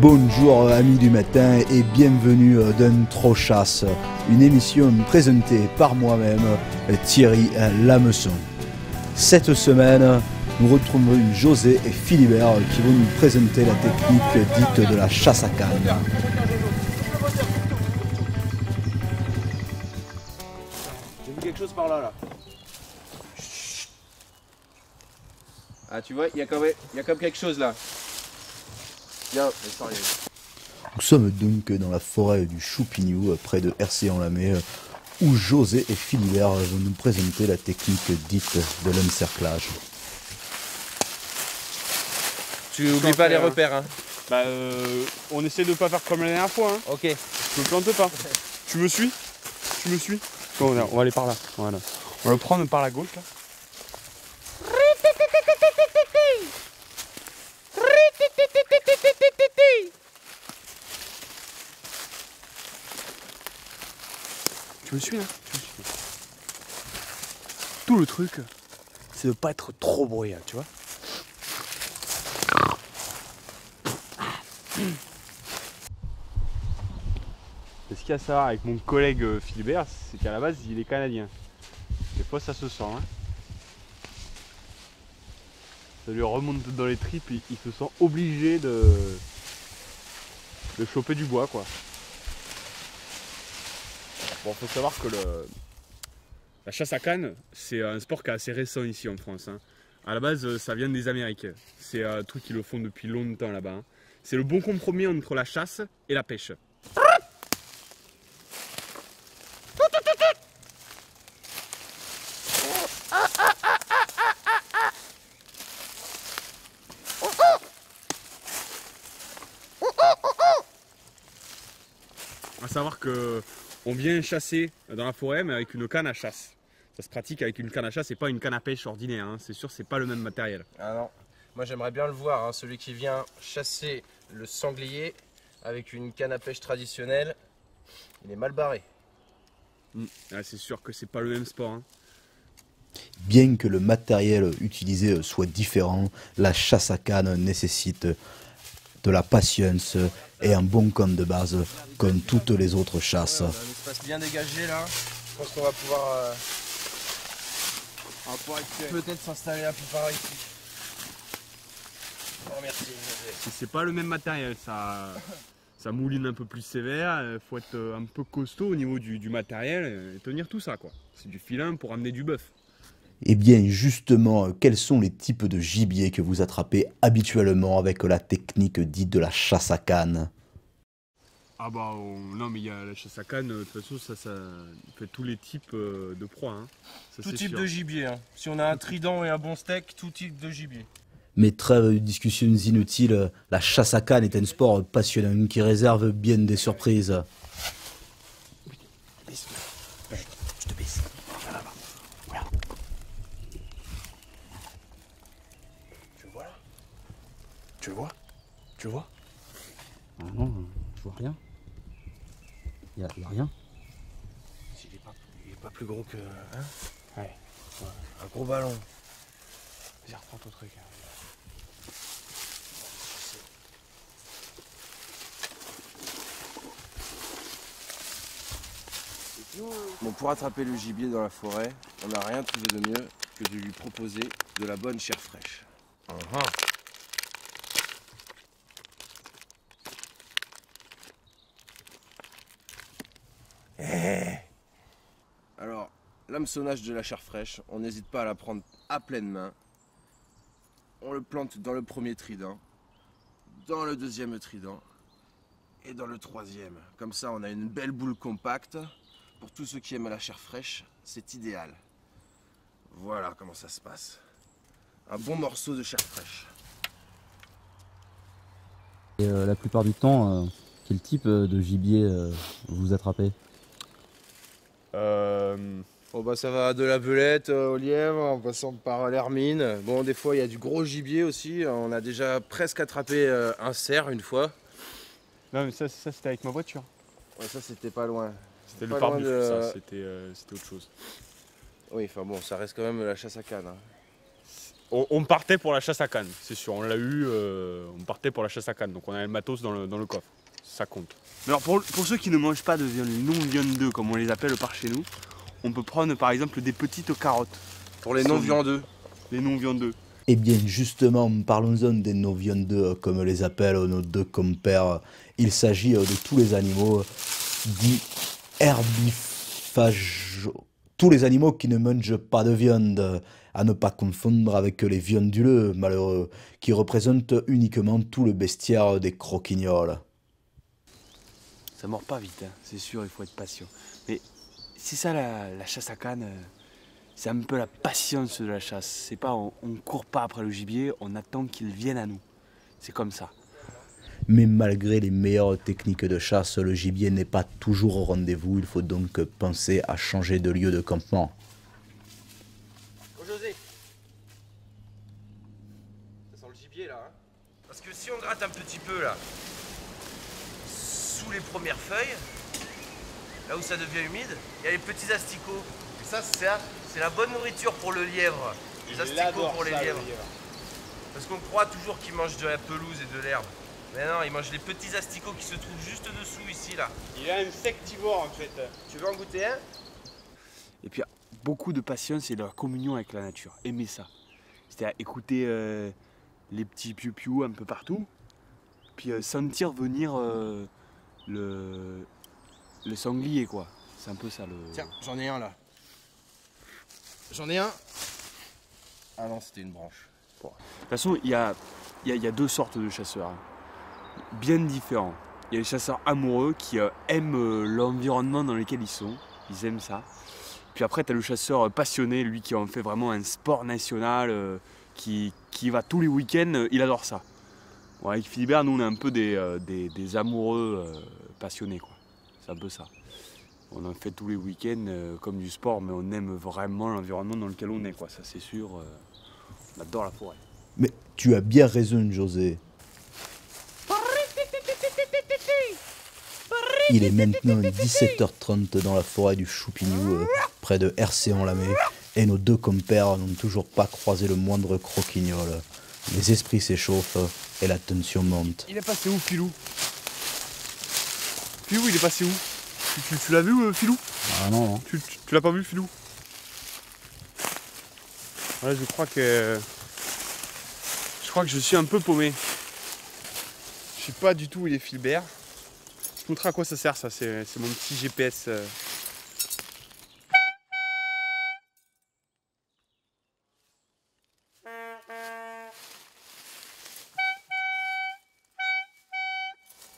Bonjour amis du matin et bienvenue dans Trop Chasse, une émission présentée par moi-même, Thierry Lameçon. Cette semaine, nous retrouvons José et Philibert qui vont nous présenter la technique dite de la chasse à canne. J'ai vu quelque chose par là. Ah tu vois, il y a quand même quelque chose là. Viens, Nous sommes donc dans la forêt du Choupignou, près de Hercé-en-Lamé, où José et Philibert vont nous présenter la technique dite de l'encerclage. Tu oublies pas les repères hein. On essaie de pas faire comme la dernière fois. Hein. Ok. Je me plante pas. Tu me suis? Tu me suis? Bon, on va aller par là. Voilà. On va le prendre par la gauche là. Tu me suis là? Tu me suis. Tout le truc, c'est de pas être trop bruyant, tu vois. Et ce qu'il y a à savoir avec mon collègue Philibert, c'est qu'à la base il est canadien. Des fois ça se sent. Hein. Ça lui remonte dans les tripes et il se sent obligé de choper du bois quoi. Bon, faut savoir que la chasse à canne, c'est un sport qui est assez récent ici en France. Hein. À la base, ça vient des Amériques. C'est un truc qu'ils le font depuis longtemps là-bas. Hein. C'est le bon compromis entre la chasse et la pêche. À savoir que on vient chasser dans la forêt mais avec une canne à chasse. Ça se pratique avec une canne à chasse et pas une canne à pêche ordinaire. Hein. C'est sûr, c'est pas le même matériel. Ah non, moi j'aimerais bien le voir, hein, celui qui vient chasser le sanglier avec une canne à pêche traditionnelle, il est mal barré. Ah, c'est sûr que c'est pas le même sport. Hein. Bien que le matériel utilisé soit différent, la chasse à canne nécessite de la patience et un bon camp de base comme toutes les autres chasses. Ouais, on a un espace bien dégagé là, je pense qu'on va pouvoir peut-être s'installer un peu par ici. Oh, merci. C'est pas le même matériel, ça mouline un peu plus sévère, il faut être un peu costaud au niveau du matériel et tenir tout ça quoi. C'est du filin pour amener du bœuf. Et bien justement, quels sont les types de gibier que vous attrapez habituellement avec la technique dite de la chasse à canne? Ah bah non mais il y a la chasse à canne, de toute façon ça fait tous les types de proies. Hein. Ça, Tout type sûr. de gibier, hein. Si on a un trident et un bon steak, tout type de gibier. Mais trêve de discussions inutiles, la chasse à canne est un sport passionnant qui réserve bien des surprises. Je te baisse. Voilà. Voilà. Tu le vois là? Tu le vois? Tu le vois? Ah non, je vois rien. Y a rien. Il est pas plus gros que... Hein Ouais. Un gros ballon. Vas-y, reprends ton truc. Bon, pour attraper le gibier dans la forêt, on n'a rien trouvé de mieux que de lui proposer de la bonne chair fraîche. Alors, l'hameçonnage de la chair fraîche, on n'hésite pas à la prendre à pleine main. On le plante dans le premier trident, dans le deuxième trident et dans le troisième. Comme ça, on a une belle boule compacte. Pour tous ceux qui aiment la chair fraîche, c'est idéal. Voilà comment ça se passe. Un bon morceau de chair fraîche. Et la plupart du temps, quel type de gibier vous attrapez? Bon bah ça va de la belette au lièvre en passant par l'hermine. Bon des fois il y a du gros gibier aussi. On a déjà presque attrapé un cerf une fois. Non mais ça c'était avec ma voiture. Ouais, ça c'était pas loin. C'était Pas le loin pare-buff, de- ça c'était autre chose. Oui enfin bon ça reste quand même la chasse à canne. Hein. On partait pour la chasse à canne, c'est sûr. On l'a eu, on partait pour la chasse à canne. Donc on avait le matos dans le coffre. Ça compte. Mais alors pour ceux qui ne mangent pas de viande, les non-viandeux comme on les appelle par chez nous, on peut prendre par exemple des petites carottes. Pour les non-viandeux. Les non-viandeux. Eh bien justement, parlons-en des non-viandeux, comme les appellent nos deux compères. Il s'agit de tous les animaux dits herbiphages. Tous les animaux qui ne mangent pas de viande, à ne pas confondre avec les vianduleux malheureux, qui représentent uniquement tout le bestiaire des croquignoles. Ça mord pas vite, hein. C'est sûr, il faut être patient. Mais c'est ça la chasse à canne, c'est un peu la patience de la chasse. C'est pas, on court pas après le gibier, on attend qu'il vienne à nous. C'est comme ça. Mais malgré les meilleures techniques de chasse, le gibier n'est pas toujours au rendez-vous. Il faut donc penser à changer de lieu de campement. Oh José, ça sent le gibier là, hein. Parce que si on gratte un petit peu là, sous les premières feuilles, là où ça devient humide, il y a les petits asticots. Et ça, c'est la bonne nourriture pour le lièvre. Les asticots pour les lièvres. Parce qu'on croit toujours qu'ils mangent de la pelouse et de l'herbe. Mais non, ils mangent les petits asticots qui se trouvent juste dessous ici là. Il est insectivore en fait. Tu veux en goûter un? Et puis beaucoup de patience et de la communion avec la nature. Aimer ça. C'est-à-dire écouter les petits piou-piou un peu partout. Puis sentir venir le sanglier quoi. C'est un peu ça le... Tiens, j'en ai un là. J'en ai un. Ah non, c'était une branche. Bon. De toute façon, il y a deux sortes de chasseurs. Hein. Bien différents. Il y a les chasseurs amoureux qui aiment l'environnement dans lequel ils sont. Ils aiment ça. Puis après, tu as le chasseur passionné, lui qui en fait vraiment un sport national, qui va tous les week-ends, il adore ça. Bon, avec Philibert, nous on est un peu des amoureux passionnés, quoi. C'est un peu ça. On en fait tous les week-ends comme du sport, mais on aime vraiment l'environnement dans lequel on est, quoi. Ça c'est sûr. On adore la forêt. Mais tu as bien raison, José. Il est maintenant 17h30 dans la forêt du Choupignou, près de Hercéon-la-Mée, et nos deux compères n'ont toujours pas croisé le moindre croquignol. Les esprits s'échauffent et la tension monte. Il est passé où, Filou? Filou, il est passé où? Tu l'as vu, Filou? Ah non, non. Tu l'as pas vu, Filou? Ouais, je crois que je suis un peu paumé. Je sais pas du tout où il est Philibert. Je te montrerai à quoi ça sert, ça. C'est mon petit GPS.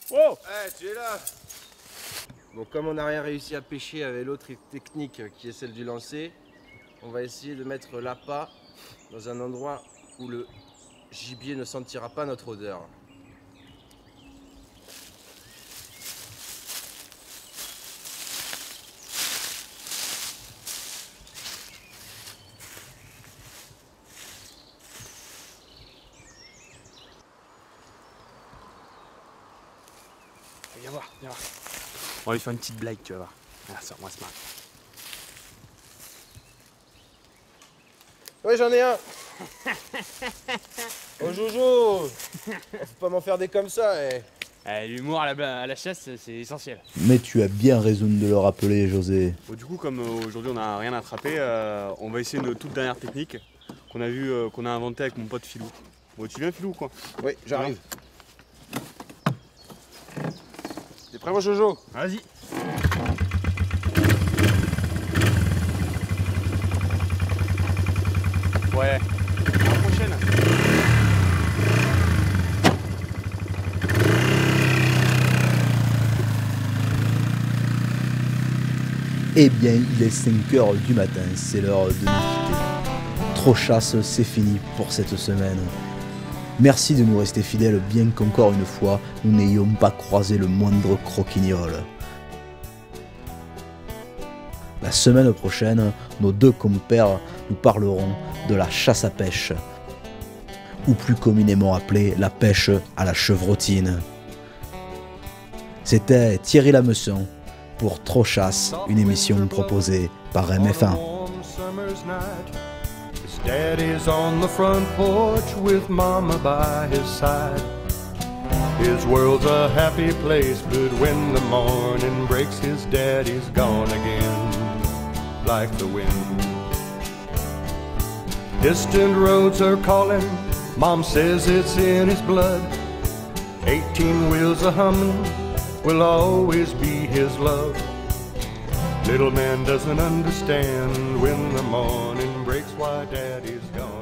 Oh! Eh, tu es là! Bon, comme on n'a rien réussi à pêcher avec l'autre technique qui est celle du lancer, on va essayer de mettre l'appât dans un endroit où le gibier ne sentira pas notre odeur. Viens voir, viens voir. On va lui faire une petite blague, tu vas voir. Ah, ça, on va se marrer. Ouais, j'en ai un! Oh Jojo! Faut pas m'en faire des comme ça, eh. L'humour à la chasse, c'est essentiel. Mais tu as bien raison de le rappeler, José. Bon, du coup, comme aujourd'hui on n'a rien attrapé, on va essayer une toute dernière technique qu'on a vu, qu'on a inventée avec mon pote Filou. Bon, tu viens, Filou, quoi? Oui, j'arrive. T'es prêt, mon Jojo? Vas-y. Ouais, à la prochaine. Eh bien, il est 5h du matin, c'est l'heure de nous quitter. Trop chasse, c'est fini pour cette semaine. Merci de nous rester fidèles, bien qu'encore une fois, nous n'ayons pas croisé le moindre croquignol. La semaine prochaine, nos deux compères nous parleront de la chasse à pêche, ou plus communément appelée la pêche à la chevrotine. C'était Thierry Lameçon pour Trop Chasse, une émission proposée par MF1. Daddy's on the front porch with Mama by his side. His world's a happy place, but when the morning breaks, his daddy's gone again, like the wind. Distant roads are calling, Mom says it's in his blood. 18 wheels a humming will always be his love. Little man doesn't understand when the morning breaks why Daddy's gone.